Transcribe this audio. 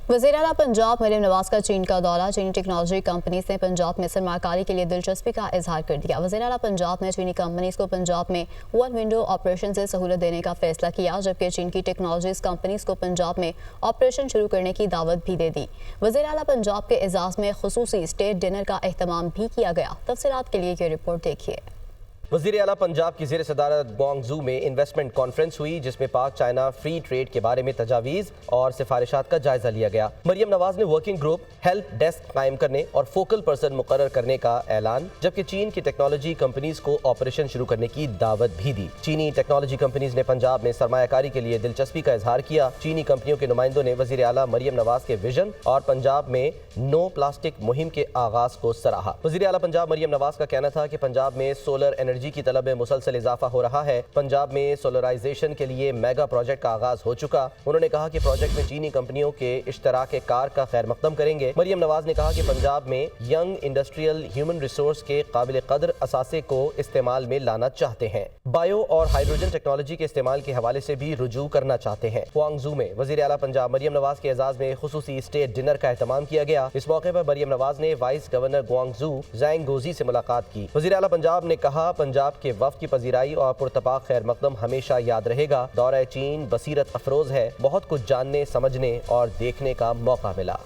वज़ीर आला पंजाब मरियम नवाज का चीन का दौरा। चीनी टेक्नोलॉजी कंपनीज ने पंजाब में सरमाकारी के लिए दिलचस्पी का इजहार कर दिया। वज़ीर आला पंजाब ने चीनी कंपनीज को पंजाब में वन विंडो ऑपरेशन से सहूलत देने का फैसला किया, जबकि चीन की टेक्नोलॉजीज कंपनीज को पंजाब में ऑपरेशन शुरू करने की दावत भी दे दी। वज़ीर आला पंजाब के एजाज़ में खुसूसी स्टेट डिनर का एहतमाम भी किया गया। तफसीलात के लिए ये रिपोर्ट देखिए। वज़ीर आला पंजाब की ज़ेर सदारत ग्वांगझू में इन्वेस्टमेंट कॉन्फ्रेंस हुई, जिसमें पाक चाइना फ्री ट्रेड के बारे में तजावीज़ और सिफारिशात का जायजा लिया गया। मरियम नवाज ने वर्किंग ग्रुप, हेल्प डेस्क कायम करने और फोकल पर्सन मुकर्रर करने का ऐलान, जबकि चीन की टेक्नोलॉजी कंपनीज को ऑपरेशन शुरू करने की दावत भी दी। चीनी टेक्नोलॉजी कंपनीज ने पंजाब में सरमायाकारी के लिए दिलचस्पी का इजहार किया। चीनी कंपनियों के नुमाइंदों ने वज़ीर आला मरियम नवाज के विजन और पंजाब में नो प्लास्टिक मुहिम के आगाज को सराहा। वज़ीर आला पंजाब मरियम नवाज का कहना था कि पंजाब में सोलर एनर्जी की तलब में मुसलसल इजाफा हो रहा है। पंजाब में सोलराइजेशन के लिए मेगा प्रोजेक्ट का आगाज हो चुका। उन्होंने कहा कि प्रोजेक्ट में चीनी कंपनियों के इश्तराक कार का खैर मकदम करेंगे। मरियम नवाज ने कहा कि पंजाब में यंग इंडस्ट्रियल ह्यूमन रिसोर्स के काबिल कदर असासे को इस्तेमाल में लाना चाहते हैं। बायो और हाइड्रोजन टेक्नोलॉजी के इस्तेमाल के हवाले से भी रुजू करना चाहते हैं। ग्वांगझू में वज़ीर आला पंजाब मरियम नवाज के एजाज में खुसूसी स्टेट डिनर का एहतमाम किया गया। इस मौके पर मरियम नवाज ने vice governor Guangzhou Zhang goji से मुलाकात की। वज़ीर आला पंजाब ने कहा, पंजाब के वफ़द की पजीराई और पुरतपाक खैर मकदम हमेशा याद रहेगा। दौरा चीन बसीरत अफरोज है, बहुत कुछ जानने, समझने और देखने का मौका मिला।